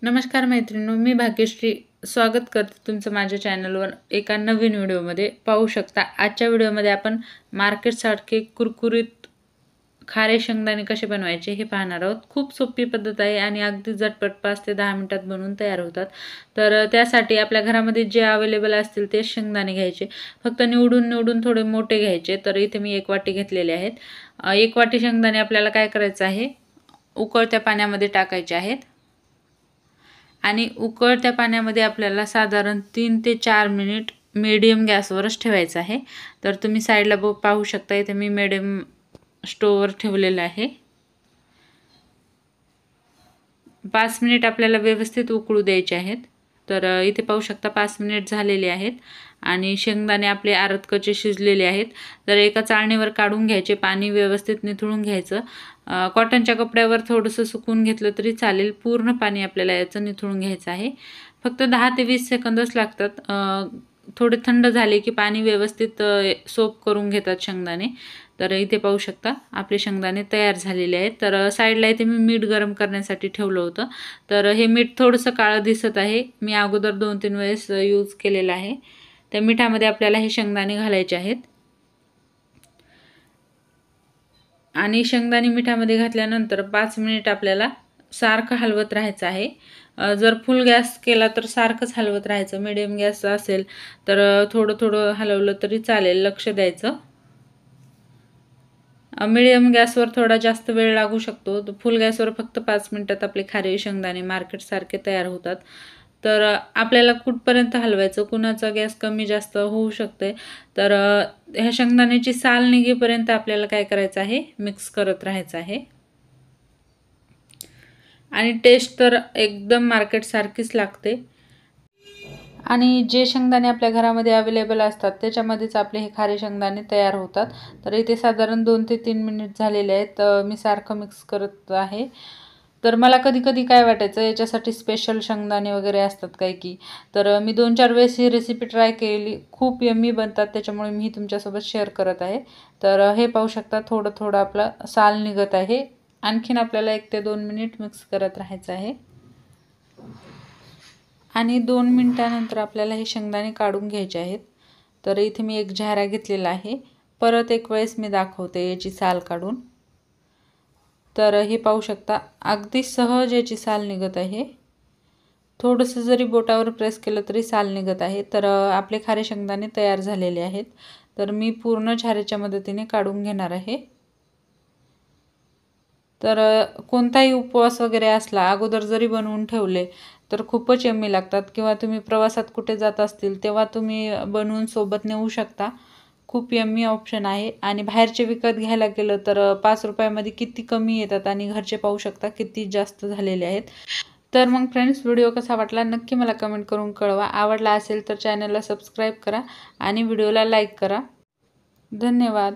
नमस्कार मैत्रिणींनो, मी भाग्यश्री स्वागत करते तुमचं माझ्या चॅनलवर एका नवीन व्हिडिओमध्ये। पाहू शकता आजच्या व्हिडिओमध्ये आपण मार्केटसारखे कुरकुरीत खारे शेंगदाणे कसे बनवायचे हे पाहणार आहोत। खूप सोपी पद्धत आहे आणि अगदी झटपट 5 ते 10 मिनिटात बनवून तयार होतात। तर त्यासाठी आपल्या घरामध्ये जे अवेलेबल असतील ते शेंगदाणे घ्यायचे। फक्त निवडून थोडे मोठे घ्यायचे। तर इथे मी 1 वाटी घेतलेले आहेत। 1 वाटी शेंगदाणे आपल्याला काय करायचं आहे, उकळत्या पाण्यामध्ये टाकायचे आहेत आणि उकळत्या पाण्यामध्ये आपल्याला साधारण 3 ते 4 मिनिट मीडियम गॅसवरच ठेवायचं आहे। तर तुम्ही साइडला पाहू शकता, इथे मी मीडियम स्टोवर ठेवलेलं आहे। 5 मिनिट आपल्याला व्यवस्थित उकळू द्यायचे आहेत। तर इथे पाहू शकता 5 मिनिट झालेले आहेत आणि शेंगदाणे आपले अर्धकच्चे शिजलेले आहेत। तर एका चाळणीवर काढून घ्यायचे, पाणी व्यवस्थित निथळून घ्यायचं। कॉटनच्या कपड्यावर थोडंसं सुकून घेतलं तरी चालेल। पूर्ण पाणी आपल्याला याचं निथळून घ्यायचं आहे। फक्त 10 ते 20 सेकंदच लागतात। थोडे थंड झाले की पाणी व्यवस्थित सोप करून घेतात शेंगदाणे। तर इथे पाहू शकता आपले शेंगदाणे तयार झालेले आहेत। तर साइडला इथे मी मीठ गरम करण्यासाठी ठेवलं होतं। तर हे मीठ थोडंसं काळं दिसत आहे, मी अगोदर 2-3 वेळेस यूज केलेलं आहे। त्या मिठामध्ये आपल्याला हे शेंगदाणे घालायचे आहेत आणि शेंगदाणे मिठामध्ये घातल्यानंतर 5 मिनिट आपल्याला सारखं हलवत राहायचं आहे। जर फुल गॅस केला तर सारखंच हलवत राहायचं। मीडियम गॅस असेल तर थोडं हलवलं तरी चालेल, लक्ष द्यायचं। मीडियम गॅसवर थोडा जास्त वेळ लागू शकतो। फुल गॅसवर फक्त 5 मिनिटात आपले खारे शेंगदाणे मार्केटसारखे तयार होतात। तर आपल्याला कुठपर्यंत हलवायचं, कुणाचा गॅस कमी जास्त होऊ शकते। तर ह्या शेंगदाण्याची साल निघेपर्यंत आपल्याला काय करायचं आहे, मिक्स करत राहायचं आहे। आणि टेस्ट तर एकदम मार्केटसारखीच लागते। आणि जे शेंगदाणे आपल्या घरामध्ये अवेलेबल असतात त्याच्यामध्येच आपले हे खारे शेंगदाणे तयार होतात। तर इथे साधारण 2 ते 3 मिनिट झालेले आहेत। मी सारखं मिक्स करत आहे। तर मला कधी काय वाटायचं, याच्यासाठी स्पेशल शेंगदाणे वगैरे असतात काय की, तर मी 2-4 वेळेस ही रेसिपी ट्राय केली, खूप यम्मी बनतात, त्याच्यामुळे मी तुमच्यासोबत शेअर करत आहे। तर हे पाहू शकता थोडं आपलं साल निघत आहे। आणखीन आपल्याला 1 ते 2 मिनिट मिक्स करत राहायचं आहे आणि 2 मिनिटानंतर आपल्याला हे शेंगदाणे काढून घ्यायचे आहेत। तर इथे मी एक झारा घेतलेला आहे। परत एक वेळेस मी दाखवते याची साल काढून। तर हे पाहू शकता अगदी सहज याची साल निघत आहे। थोडंसं जरी बोटावर प्रेस केलं तरी साल निघत आहे। तर आपले खारे शेंगदाणे तयार झालेले आहेत। तर मी पूर्ण झाऱ्याच्या मदतीने काढून घेणार आहे। तर कोणताही उपवास वगैरे असला, अगोदर जरी बनवून ठेवले तर खूपच यम्मी लागतात। किंवा तुम्ही प्रवासात कुठे जात असतील तेव्हा तुम्ही बनवून सोबत नेऊ शकता। खूप यम्मी ऑप्शन आहे आणि बाहेरचे विकत घ्यायला गेलं तर 5 रुपयामध्ये किती कमी येतात आणि घरचे पाहू शकता किती जास्त झालेले आहेत। तर मग फ्रेंड्स, व्हिडिओ कसा वाटला नक्की मला कमेंट करून कळवा। आवडला असेल तर चॅनलला सबस्क्राईब करा आणि व्हिडिओला लाईक करा। धन्यवाद।